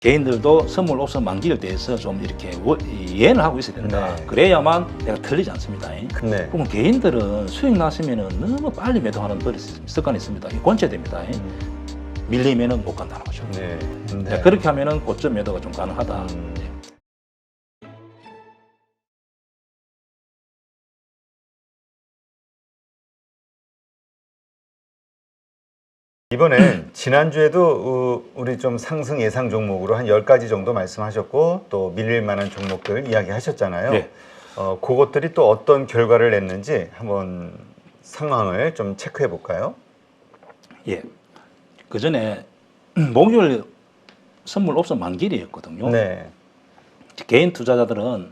개인들도 선물 옵션 만기에 대해서 좀 이렇게 이해를 하고 있어야 된다. 네. 그래야만 내가 틀리지 않습니다. 네. 그러면 개인들은 수익 났으면 너무 빨리 매도하는 습관이 있습니다. 권체됩니다. 밀리면은 못 간다는 거죠. 네. 네. 그렇게 하면은 고점 매도가 좀 가능하다. 이번엔 지난주에도 우리 좀 상승 예상 종목으로 한 10가지 정도 말씀하셨고 또 밀릴 만한 종목들 이야기하셨잖아요. 네. 그것들이 또 어떤 결과를 냈는지 한번 상황을 좀 체크해 볼까요? 예. 그 전에 목요일 선물 옵션 만기일이었거든요. 네. 개인 투자자들은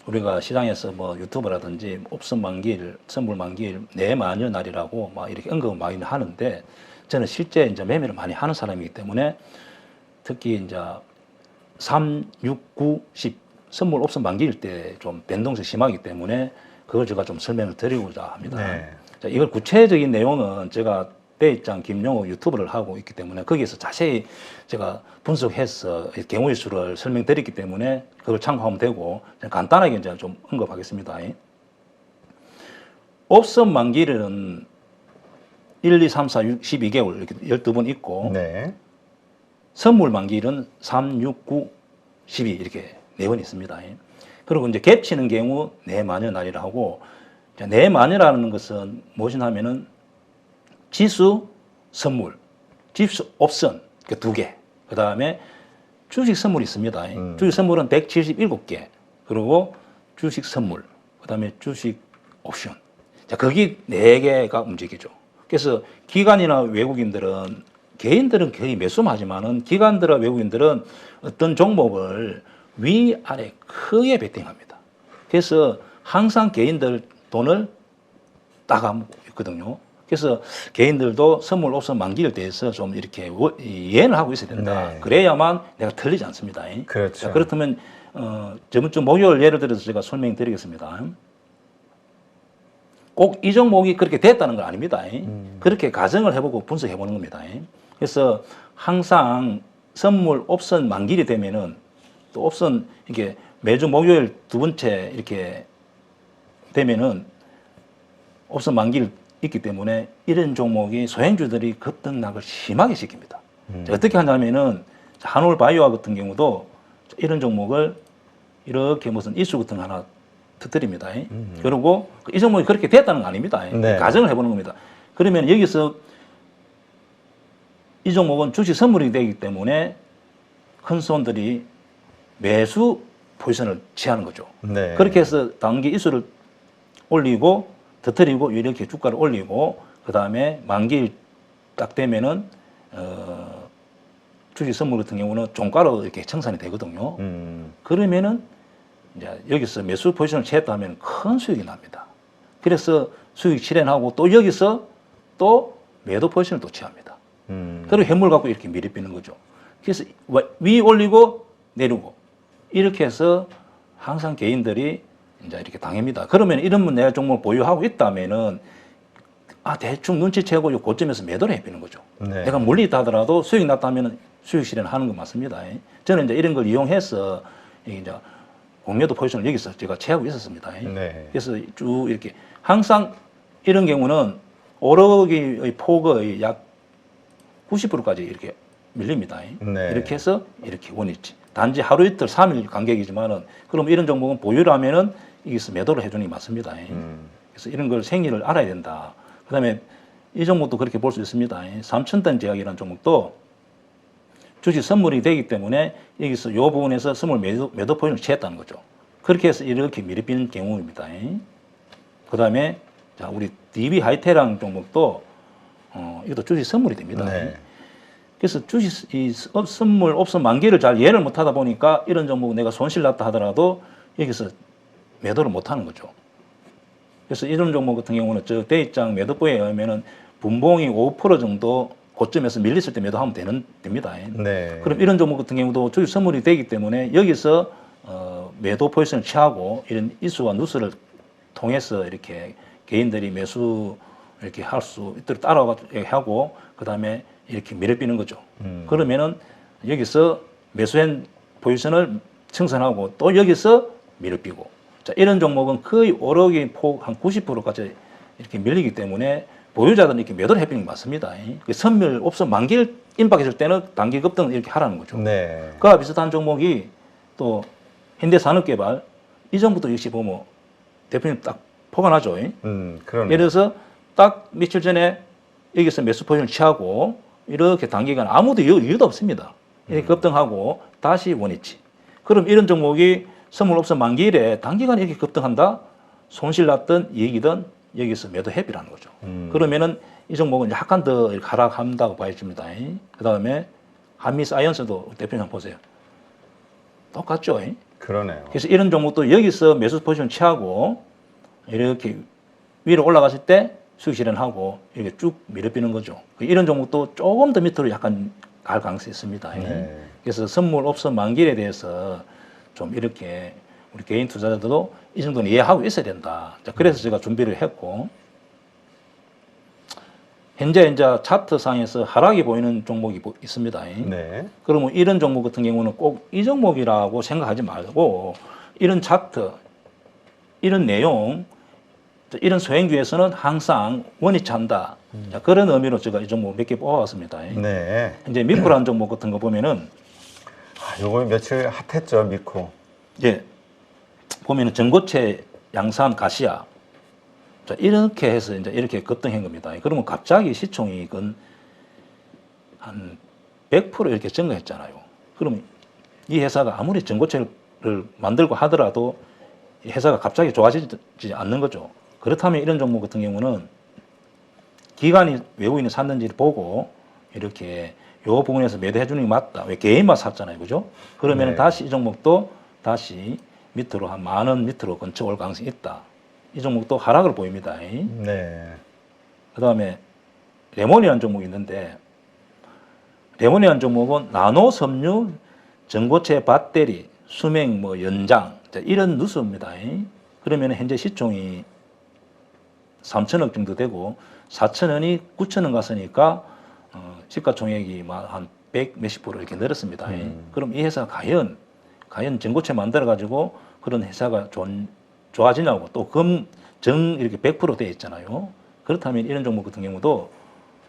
우리가 시장에서 뭐 유튜브라든지 옵션 만기일, 선물 만기일, 내 마녀 날이라고 막 이렇게 언급을 많이 하는데 저는 실제 이제 매매를 많이 하는 사람이기 때문에 특히 이제 3, 6, 9, 10 선물 옵션 만기일 때 좀 변동성이 심하기 때문에 그걸 제가 좀 설명을 드리고자 합니다. 네. 자, 이걸 구체적인 내용은 제가 대입장 김용호 유튜브를 하고 있기 때문에 거기에서 자세히 제가 분석해서 경우의 수를 설명드렸기 때문에 그걸 참고하면 되고 간단하게 이제 좀 언급하겠습니다. 옵션 만기일은 1, 2, 3, 4, 6, 12개월 이렇게 12번 있고 네. 선물 만기일은 3, 6, 9, 12 이렇게 4번 있습니다. 그리고 이제 갭치는 경우 내마녀 날이라 하고 내마녀라는 것은 무엇이냐 하면은 지수 선물, 지수 옵션 그 2개, 그 다음에 주식 선물이 있습니다. 주식 선물은 177개, 그리고 주식 선물, 그 다음에 주식 옵션. 자, 거기 4개가 움직이죠. 그래서 기관이나 외국인들은, 개인들은 거의 매수만 하지만은 기관들과 외국인들은 어떤 종목을 위아래 크게 베팅합니다. 그래서 항상 개인들 돈을 따가고 있거든요. 그래서 개인들도 선물 옵션 만기에 대해서 좀 이렇게 이해를 하고 있어야 된다. 네. 그래야만 내가 틀리지 않습니다. 그렇죠. 자, 그렇다면 저번 주 목요일 예를 들어서 제가 설명드리겠습니다. 꼭 이 종목이 그렇게 됐다는 건 아닙니다. 그렇게 가정을 해보고 분석해 보는 겁니다. 그래서 항상 선물 옵션 만기일이 되면은 또 옵션 이렇게 매주 목요일 2번째 이렇게 되면은 옵션 만기일 있기 때문에 이런 종목이 소행주들이 급등락을 심하게 시킵니다. 자, 어떻게 하냐면은 한올 바이오 같은 경우도 이런 종목을 이렇게 무슨 이슈 같은 거 하나 터뜨립니다. 그리고 이 종목이 그렇게 됐다는 거 아닙니다. 네. 가정을 해보는 겁니다. 그러면 여기서 이 종목은 주식 선물이 되기 때문에 큰 손들이 매수 포지션을 취하는 거죠. 네. 그렇게 해서 단기 이슈를 올리고 터뜨리고 이렇게 주가를 올리고 그 다음에 만기일 딱 되면은 주식 선물 같은 경우는 종가로 이렇게 청산이 되거든요. 그러면은 이제 여기서 매수 포지션을 취했다 하면 큰 수익이 납니다. 그래서 수익 실현하고 또 여기서 또 매도 포지션을 또 취합니다. 그리고 현물 갖고 이렇게 밀어비는 거죠. 그래서 위 올리고 내리고 이렇게 해서 항상 개인들이 이제 이렇게 당합니다. 그러면 이런 내가 종목을 보유하고 있다면은 대충 눈치채고 이 고점에서 매도를 해비는 거죠. 네. 내가 물리 있다 하더라도 수익 났다면 수익 실현하는 거 맞습니다. 저는 이제 이런 걸 이용해서 이제 공매도 포지션을 여기서 제가 취하고 있었습니다. 네. 그래서 쭉 이렇게 항상 이런 경우는 오르기의 폭의 약 90%까지 이렇게 밀립니다. 네. 이렇게 해서 이렇게 원위치. 단지 하루 이틀 3일 간격이지만은 그럼 이런 종목은 보유를 하면은 여기서 매도를 해주는 게 맞습니다. 그래서 이런 걸 생리를 알아야 된다. 그 다음에 이 종목도 그렇게 볼 수 있습니다. 3,000단 제약이라는 종목도 주식 선물이 되기 때문에 여기서 이 부분에서 선물 매도 포인트를 취했다는 거죠. 그렇게 해서 이렇게 밀어비는 경우입니다. 그 다음에 자, 우리 DB 하이테라는 종목도 이것도 주식 선물이 됩니다. 네. 그래서 주식 이 선물 옵션 만기를 잘 이해를 못하다 보니까 이런 종목 내가 손실 났다 하더라도 여기서 매도를 못하는 거죠. 그래서 이런 종목 같은 경우는 저 대입장 매도부에 의하면은 분봉이 5% 정도 고점에서 밀렸을 때 매도하면 됩니다. 네. 그럼 이런 종목 같은 경우도 주식 선물이 되기 때문에 여기서 매도 포지션을 취하고 이런 이슈와 뉴스를 통해서 이렇게 개인들이 매수 이렇게 할 수 있도록 따라가고 그 다음에 이렇게 밀어비는 거죠. 그러면은 여기서 매수한 포지션을 청산하고 또 여기서 밀어삐고 자, 이런 종목은 거의 오르기 폭 한 90%까지 이렇게 밀리기 때문에 보유자들은 이렇게 매도를 해버리는 게 맞습니다. 그 선물 옵션 만기를 임박했을 때는 단기 급등을 이렇게 하라는 거죠. 네. 그와 비슷한 종목이 또 현대산업개발 이전부터 역시 보면 대표님 딱 포괄하죠. 그러네. 예를 들어서 딱 며칠 전에 여기서 매수 포지션을 취하고 이렇게 단기간 아무도 이유도 없습니다. 이렇게 급등하고 다시 원위치. 그럼 이런 종목이 선물 옵션 만기일에 단기간에 이렇게 급등한다? 손실 났든 이익이든 여기서 매도 해비라는 거죠. 그러면은 이 종목은 약간 더 이렇게 하락한다고 봐야집니다. 그 다음에 한미사이언스도 대표님 한번 보세요. 똑같죠. 그러네요. 그래서 이런 종목도 여기서 매수 포지션 취하고 이렇게 위로 올라갔을 때 수익 실현하고 이렇게 쭉 밀어비는 거죠. 이런 종목도 조금 더 밑으로 약간 갈 가능성이 있습니다. 네. 그래서 선물 옵션 만기일에 대해서 좀 이렇게 우리 개인 투자자들도 이 정도는 이해하고 있어야 된다. 자, 그래서 제가 준비를 했고 현재 이제 차트상에서 하락이 보이는 종목이 있습니다. 네. 그러면 이런 종목 같은 경우는 꼭 이 종목이라고 생각하지 말고 이런 차트, 이런 내용, 이런 소행주에서는 항상 원위치 한다. 자, 그런 의미로 제가 이 종목 몇 개 뽑아왔습니다. 네. 이제 미코라는 종목 같은 거 보면은 요거 며칠 핫했죠, 미코. 예, 보면은 전고체, 양산, 가시아. 자, 이렇게 해서 이제 이렇게 급등한 겁니다. 그러면 갑자기 시총이익은 한 100% 이렇게 증가했잖아요. 그러면 이 회사가 아무리 전고체를 만들고 하더라도 이 회사가 갑자기 좋아지지 않는 거죠. 그렇다면 이런 종목 같은 경우는 기관이 외국인이 샀는지를 보고 이렇게 요 부분에서 매도해 주는 게 맞다. 왜 개인만 샀잖아요. 그죠? 그러면 네. 다시 이 종목도 다시 밑으로 한 10,000원 밑으로 근처 올 가능성이 있다. 이 종목도 하락을 보입니다. 네. 그 다음에 레몬이라는 종목이 있는데 레몬이라는 종목은 나노 섬유, 전고체 배터리, 수명 뭐 연장 자, 이런 누수입니다. 그러면 현재 시총이 3천억 정도 되고 4천원이 9천원 갔으니까 시가총액이 한 100 몇십 프로 이렇게 늘었습니다. 그럼 이 회사 과연 전고체 만들어 가지고 그런 회사가 좋아지냐고 또 정 이렇게 100% 돼 있잖아요. 그렇다면 이런 종목 같은 경우도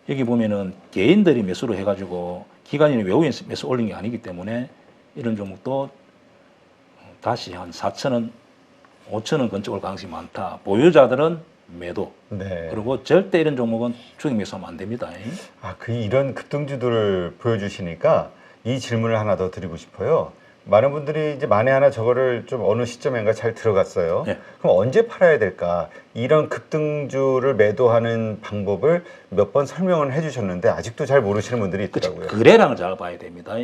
여기 보면은 개인들이 매수를 해가지고 기관이나 외국인 매수 올린 게 아니기 때문에 이런 종목도 다시 한 4천원, 5천원 근처 올 가능성이 많다. 보유자들은 매도. 네. 그리고 절대 이런 종목은 주식 매수하면 안 됩니다. 이런 급등주들을 보여주시니까 이 질문을 하나 더 드리고 싶어요. 많은 분들이 이제 만에 하나 저거를 좀 어느 시점인가 잘 들어갔어요. 네. 그럼 언제 팔아야 될까? 이런 급등주를 매도하는 방법을 몇 번 설명을 해주셨는데 아직도 잘 모르시는 분들이 있더라고요. 거래량을 잘 봐야 됩니다.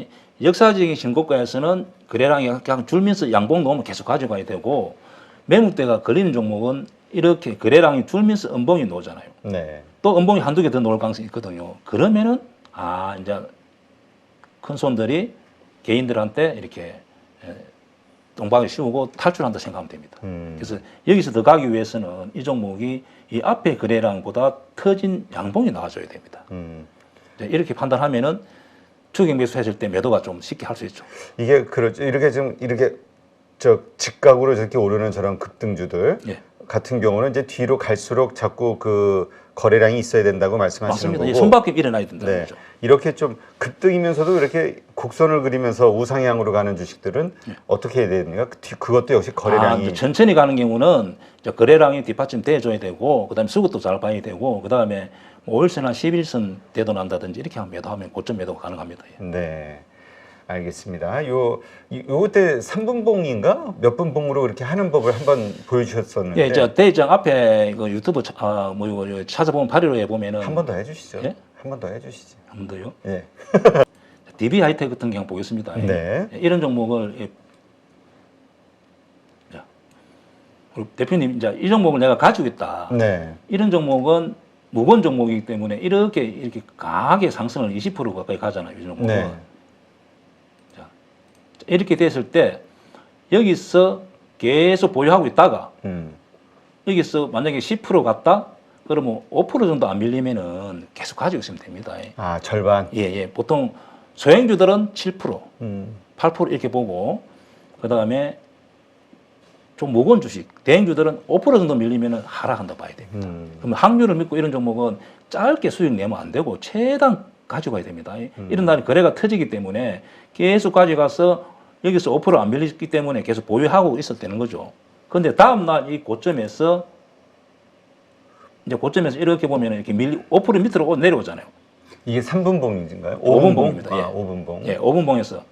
역사적인 신고가에서는 거래량이 그냥 줄면서 양봉 놓으면 계속 가져가야 되고 매물대가 걸리는 종목은 이렇게 거래량이 줄면서 음봉이 나오잖아요. 네. 또 음봉이 한두 개 더 나올 가능성이 있거든요. 그러면은 이제 큰 손들이 개인들한테 이렇게 동방을 씌우고 탈출한다 생각하면 됩니다. 그래서 여기서 더 가기 위해서는 이 종목이 이 앞에 거래량보다 터진 양봉이 나와줘야 됩니다. 이렇게 판단하면은 추격 매수했을 때 매도가 좀 쉽게 할 수 있죠. 이게 그렇죠. 이렇게 직각으로 저렇게 오르는 저런 급등주들 예. 같은 경우는 이제 뒤로 갈수록 자꾸 그 거래량이 있어야 된다고 말씀하시는 맞습니다. 거고. 손바뀜 일어나야 된다는 네. 거죠. 이렇게 좀 급등이면서도 이렇게 곡선을 그리면서 우상향으로 가는 주식들은 어떻게 해야 됩니까? 그것도 역시 거래량이 천천히 가는 경우는 이제 거래량이 뒷받침 돼줘야 되고, 그다음에 수급도 잘 봐야 되고, 그다음에 5일선이나 11선 대도난다든지 이렇게 하면 매도하면 고점 매도가 가능합니다. 네. 알겠습니다. 요때 3분봉인가 몇 분봉으로 그렇게 하는 법을 한번 보여주셨었는데 예, 저 대장 앞에 그 유튜브 이거 찾아보면 8.15에 보면은 한 번 더 해주시죠. 예? 한 번 더 해주시죠. 한 번 더요. 예. DB 하이텍 같은 경우 보겠습니다. 네. 이런 종목을 자, 우리 대표님 이제 이 종목을 내가 가지고 있다. 네. 이런 종목은 무거운 종목이기 때문에 이렇게 강하게 상승을 20% 가까이 가잖아요. 이 종목은. 네. 이렇게 됐을 때 여기서 계속 보유하고 있다가 여기서 만약에 10% 갔다 그러면 5% 정도 안 밀리면은 계속 가지고 있으면 됩니다. 절반. 예. 보통 소형주들은 7%, 8% 이렇게 보고 그다음에 좀 무거운 주식 대행주들은 5% 정도 밀리면 하락한다 봐야 됩니다. 그러면 확률을 믿고 이런 종목은 짧게 수익 내면 안 되고 최대한 가져가야 됩니다. 이런 날에 거래가 터지기 때문에 계속 가져가서 여기서 5%안 밀리기 때문에 계속 보유하고 있었다는 거죠. 그런데 다음 날 이 고점에서 이제 고점에서 이렇게 보면 이렇게 5% 밑으로 내려오잖아요. 이게 3분봉인가요? 5분 봉입니다. 예. 5분봉. 예, 5분 봉에서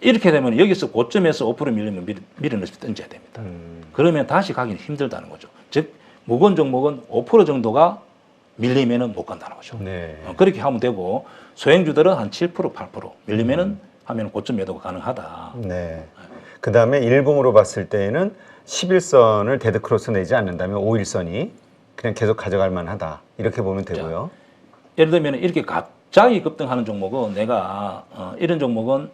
이렇게 되면 여기서 고점에서 5% 밀리면 밀어넣어서 던져야 됩니다. 그러면 다시 가기는 힘들다는 거죠. 즉 무거운 종목은 5% 정도가 밀리면은 못 간다는 거죠. 네. 그렇게 하면 되고 소형주들은 한 7%, 8% 밀리면은 하면 고점 매도가 가능하다. 네. 그 다음에 일봉으로 봤을 때에는 11선을 데드크로스 내지 않는다면 5일선이 그냥 계속 가져갈 만하다. 이렇게 보면 되고요. 예를 들면 이렇게 갑자기 급등하는 종목은 내가 이런 종목은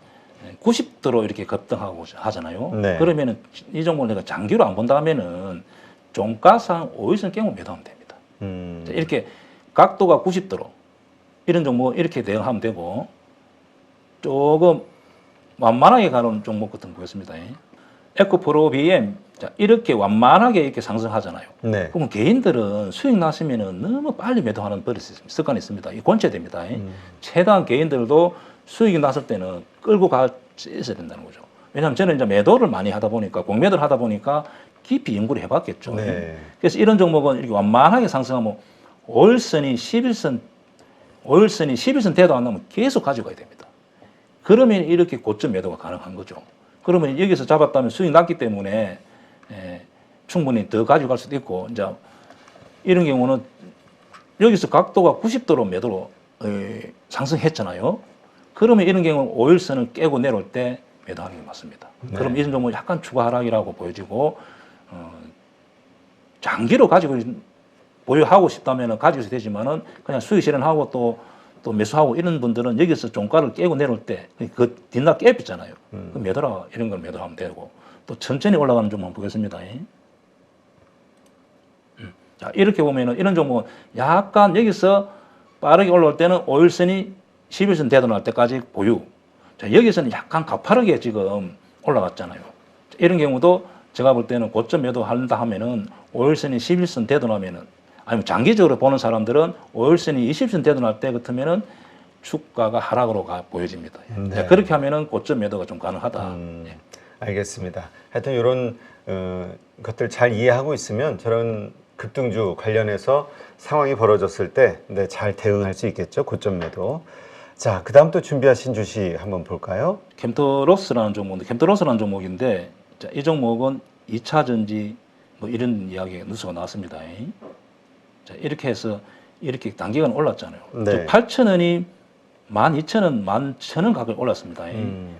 90도로 이렇게 급등하고 하잖아요. 네. 그러면은 이 종목을 내가 장기로 안 본다 하면은 종가상 5일선 깨고 매도하면 됩니다. 자, 이렇게 각도가 90도로 이런 종목 이렇게 대응하면 되고 조금 완만하게 가는 종목 같은 거 보겠습니다. 에코프로 BM 자, 이렇게 완만하게 이렇게 상승하잖아요. 네. 그러면 개인들은 수익 났으면은 너무 빨리 매도하는 버릇이 있습니다. 습관이 있습니다. 이 권체됩니다. 최대한 개인들도 수익이 났을 때는 끌고 가 있어야 된다는 거죠. 왜냐하면 저는 이제 매도를 많이 하다 보니까 공매도를 하다 보니까 깊이 연구를 해봤겠죠. 네. 그래서 이런 종목은 이렇게 완만하게 상승하면 5일선이 11선 대도 안 나면 계속 가져가야 됩니다. 그러면 이렇게 고점 매도가 가능한 거죠. 그러면 여기서 잡았다면 수익 났기 때문에 충분히 더 가져갈 수도 있고 이제 이런 경우는 여기서 각도가 90도로 매도로 상승했잖아요. 그러면 이런 경우는 5일선을 깨고 내려올 때 매도하는 게 맞습니다. 네. 그럼 이런 종목은 약간 추가 하락이라고 보여지고 장기로 가지고 보유하고 싶다면 가지고 있어도 되지만은 그냥 수익 실현하고 또 매수하고 이런 분들은 여기서 종가를 깨고 내려올 때 그 뒷날 갭 있잖아요. 그 매도라 이런 걸 매도하면 되고 또 천천히 올라가는 종목 한번 보겠습니다. 자, 이렇게 보면은 이런 종목은 약간 여기서 빠르게 올라올 때는 5일선이 11선 대도날 때까지 보유. 자, 여기서는 약간 가파르게 지금 올라갔잖아요. 이런 경우도 제가 볼 때는 고점 매도한다 하면은 5일선이 11선 대도나면은 아니면 장기적으로 보는 사람들은 5일선이 20선 대도날 때 같으면은 주가가 하락으로 보여집니다. 네. 자, 그렇게 하면은 고점 매도가 좀 가능하다. 예. 알겠습니다. 하여튼 이런 것들 잘 이해하고 있으면 저런 급등주 관련해서 상황이 벌어졌을 때 잘 대응할 수 있겠죠. 고점 매도. 자, 그 다음 또 준비하신 주식 한번 볼까요? 캠토로스라는 종목인데 자, 이 종목은 2차 전지 뭐 이런 이야기 뉴스가 나왔습니다. 자, 이렇게 해서 이렇게 단기간 올랐잖아요. 네. 8,000원이 12,000원, 11,000원 가까이 올랐습니다.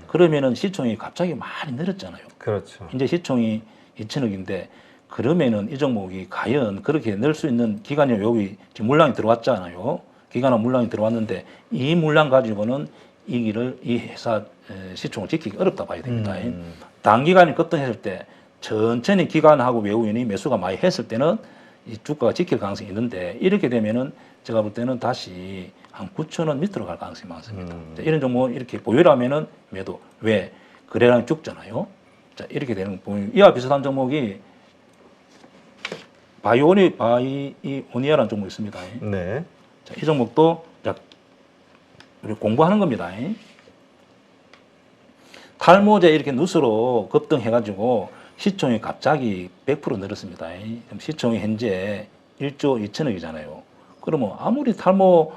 그러면은 시총이 갑자기 많이 늘었잖아요. 그렇죠. 이제 시총이 2천억인데 그러면은 이 종목이 과연 그렇게 늘 수 있는 기간이 여기 지금 물량이 들어왔잖아요. 기간은 물량이 들어왔는데 이 물량 가지고는 이 회사 시총을 지키기 어렵다 봐야 됩니다. 단기간에 급등했을 때 천천히 기간하고 외국인이 매수가 많이 했을 때는 이 주가가 지킬 가능성이 있는데 이렇게 되면은 제가 볼 때는 다시 한 9,000원 밑으로 갈 가능성이 많습니다. 자, 이런 종목 이렇게 보유라면은 매도. 왜? 거래량이 죽잖아요. 자, 이렇게 되는 이와 비슷한 종목이 바이오니아라는 종목이 있습니다. 네. 자, 이 종목도 우리 공부하는 겁니다. 탈모제 이렇게 뉴스로 급등해가지고 시총이 갑자기 100% 늘었습니다. 그럼 시총이 현재 1조 2천억이잖아요. 그러면 아무리 탈모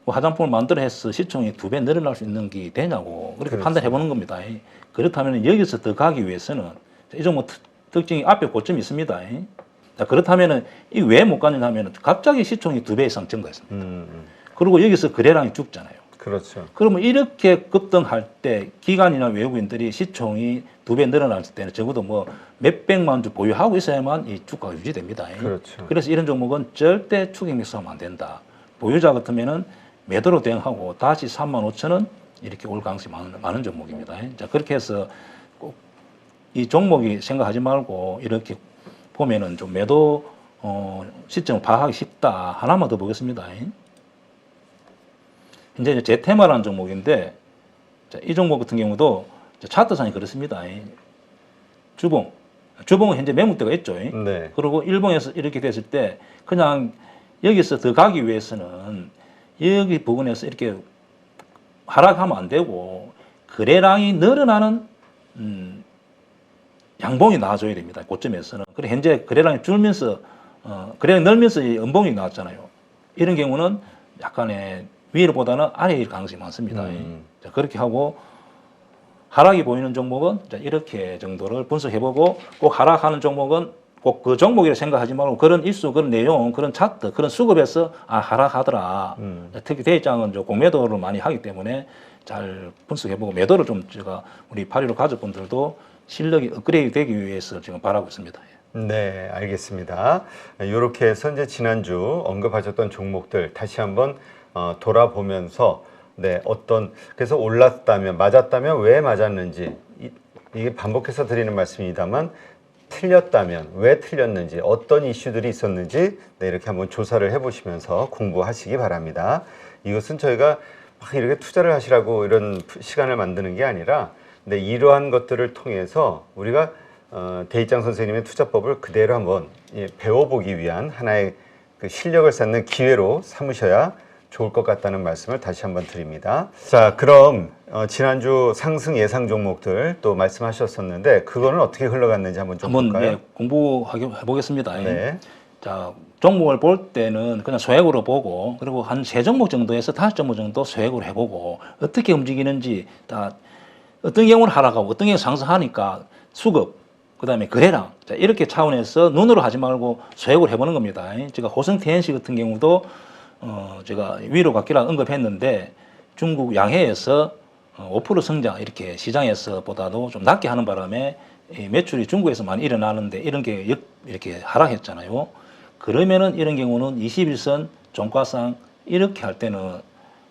화장품을 만들어 해서 시총이 2배 늘어날 수 있는 게 되냐고 그렇게 그렇죠. 판단해 보는 겁니다. 그렇다면 여기서 더 가기 위해서는 이 종목 특징이 앞에 고점이 있습니다. 자, 그렇다면 이 왜 못 가느냐 하면 갑자기 시총이 2배 이상 증가했습니다. 그리고 여기서 거래량이 죽잖아요. 그렇죠. 그러면 이렇게 급등할 때 기관이나 외국인들이 시총이 2배 늘어날 때는 적어도 뭐 몇백만 주 보유하고 있어야만 이 주가가 유지됩니다. 그렇죠. 그래서 이런 종목은 절대 추격 매수하면 안 된다. 보유자 같으면은 매도로 대응하고 다시 35,000원 이렇게 올 가능성이 많은 종목입니다. 자, 그렇게 해서 꼭 이 종목이 생각하지 말고 이렇게 보면은 좀 매도 시점을 파악하기 쉽다. 하나만 더 보겠습니다. 이제 제테마라는 종목인데 자, 이 종목 같은 경우도 차트상이 그렇습니다. 주봉은 현재 매물대가 있죠. 네. 그리고 일봉에서 이렇게 됐을 때 그냥 여기서 더 가기 위해서는 여기 부분에서 이렇게 하락하면 안 되고 거래량이 늘어나는 양봉이 나와줘야 됩니다. 고점에서는. 그래 현재 거래량이 줄면서 거래량이 늘면서 이 음봉이 나왔잖아요. 이런 경우는 약간의 위로보다는 아래일 가능성이 많습니다. 자, 그렇게 하고 하락이 보이는 종목은 이렇게 정도를 분석해보고 꼭 하락하는 종목은 꼭 그 종목이라 생각하지 말고 그런 일수, 그런 내용, 그런 차트, 그런 수급에서 하락하더라. 특히 대장은 공매도를 많이 하기 때문에 잘 분석해보고 매도를 좀 제가 우리 8.15 가족분들도 실력이 업그레이드 되기 위해서 지금 바라고 있습니다. 네, 알겠습니다. 이렇게 해서 이제 지난주 언급하셨던 종목들 다시 한번 돌아보면서 네, 그래서 올랐다면, 맞았다면 왜 맞았는지, 이게 반복해서 드리는 말씀입니다만, 틀렸다면 왜 틀렸는지, 어떤 이슈들이 있었는지, 네, 이렇게 한번 조사를 해보시면서 공부하시기 바랍니다. 이것은 저희가 막 이렇게 투자를 하시라고 이런 시간을 만드는 게 아니라, 네, 이러한 것들을 통해서 우리가 대입장 선생님의 투자법을 그대로 한번 배워보기 위한 하나의 그 실력을 쌓는 기회로 삼으셔야 좋을 것 같다는 말씀을 다시 한번 드립니다. 자, 그럼 지난주 상승 예상 종목들 또 말씀하셨었는데 그거는 어떻게 흘러갔는지 한번 좀 볼까요? 네, 공부해 보겠습니다. 네. 자, 종목을 볼 때는 그냥 소액으로 보고 그리고 한 3종목 정도에서 5종목 정도 소액으로 해보고 어떻게 움직이는지 다 어떤 경우는 하락하고 어떤 경우는 상승하니까 수급 그다음에 거래량 자, 이렇게 차원에서 눈으로 하지 말고 소액으로 해보는 겁니다. 제가 호성 TNC 같은 경우도 제가 위로 갔기라 언급했는데 중국 양해에서 5% 성장 이렇게 시장에서 보다도 좀 낮게 하는 바람에 매출이 중국에서 많이 일어나는데 이런 게 이렇게 하락했잖아요. 그러면은 이런 경우는 21선 종가상 이렇게 할 때는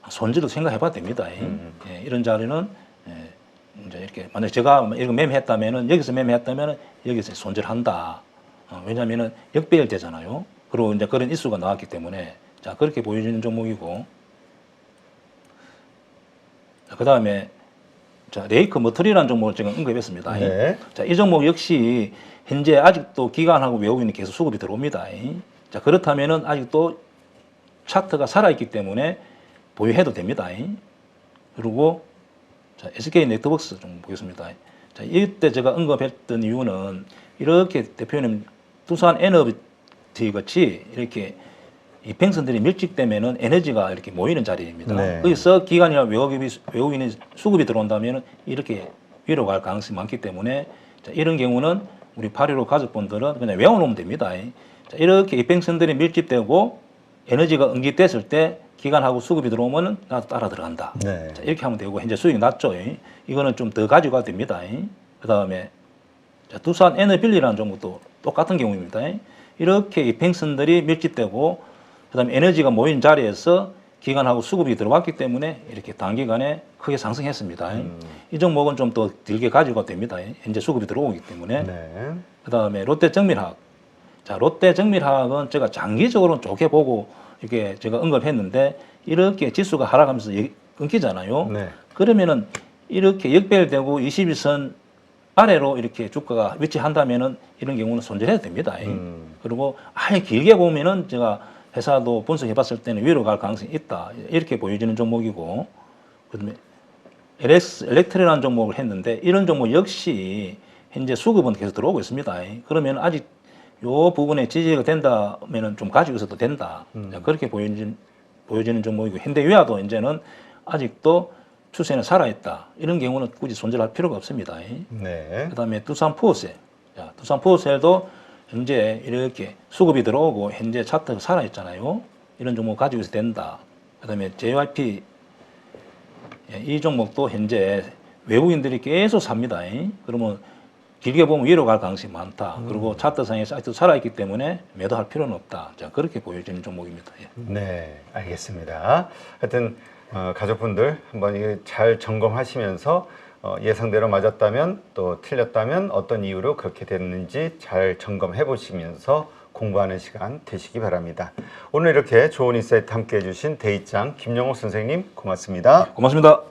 손질도 생각해 봐도 됩니다. 예, 이런 자리는 이제 이렇게 만약 제가 이거 매매했다면은 여기서 매매했다면은 여기서 손질한다. 왜냐면은 역배열 되잖아요. 그리고 이제 그런 이슈가 나왔기 때문에 자, 그렇게 보여지는 종목이고. 그 다음에, 자, 레이크 머터리라는 종목을 제가 언급했습니다. 네. 자, 이 종목 역시 현재 아직도 기관하고 외국인이 계속 수급이 들어옵니다. 자, 그렇다면은 아직도 차트가 살아있기 때문에 보유해도 됩니다. 그리고, 자, SK 네트워크스 좀 보겠습니다. 자, 이때 제가 언급했던 이유는 이렇게 대표님 두산 에너지 같이 이렇게 이 뱅선들이 밀집되면은 에너지가 이렇게 모이는 자리입니다. 네. 거기서 기관이나 외국인이 수급이 들어온다면 이렇게 위로 갈 가능성이 많기 때문에 자, 이런 경우는 우리 8.15 가족분들은 그냥 외워놓으면 됩니다. 자, 이렇게 이 뱅선들이 밀집되고 에너지가 응집됐을 때 기관하고 수급이 들어오면 나도 따라 들어간다. 네. 자, 이렇게 하면 되고 현재 수익이 낮죠. 이거는 좀 더 가지고 가도 됩니다. 그 다음에 두산 에너빌리라는 종목도 똑같은 경우입니다. 이렇게 이 뱅선들이 밀집되고 그다음에 에너지가 모인 자리에서 기관하고 수급이 들어왔기 때문에 이렇게 단기간에 크게 상승했습니다. 이 종목은 좀 더 길게 가지고 가도 됩니다. 현재 수급이 들어오기 때문에. 네. 그다음에 롯데정밀화학. 자, 롯데정밀화학은 제가 장기적으로 좋게 보고 이렇게 제가 언급했는데 이렇게 지수가 하락하면서 끊기잖아요. 네. 그러면은 이렇게 역배열되고 21선 아래로 이렇게 주가가 위치한다면은 이런 경우는 손절해도 됩니다. 그리고 아예 길게 보면은 제가 회사도 분석해 봤을 때는 위로 갈 가능성이 있다. 이렇게 보여지는 종목이고, 그다음에 엘렉트리라는 종목을 했는데 이런 종목 역시 현재 수급은 계속 들어오고 있습니다. 그러면 아직 요 부분에 지지가 된다면은 좀 가지고 있어도 된다. 자, 그렇게 보여지는 종목이고, 현대유아도 이제는 아직도 추세는 살아있다. 이런 경우는 굳이 손절할 필요가 없습니다. 네. 그다음에 두산포스셀. 자, 두산포스셀도 현재 이렇게 수급이 들어오고 현재 차트가 살아있잖아요. 이런 종목 가지고 있어도 된다. 그다음에 JYP 이 종목도 현재 외국인들이 계속 삽니다. 그러면 길게 보면 위로 갈 가능성이 많다. 그리고 차트상에서 아직도 살아있기 때문에 매도할 필요는 없다. 자, 그렇게 보여지는 종목입니다. 네, 알겠습니다. 하여튼 가족분들 한번 이게 잘 점검하시면서 예상대로 맞았다면 또 틀렸다면 어떤 이유로 그렇게 됐는지 잘 점검해 보시면서 공부하는 시간 되시기 바랍니다. 오늘 이렇게 좋은 인사이트 함께 해주신 대입장 김영옥 선생님 고맙습니다. 고맙습니다.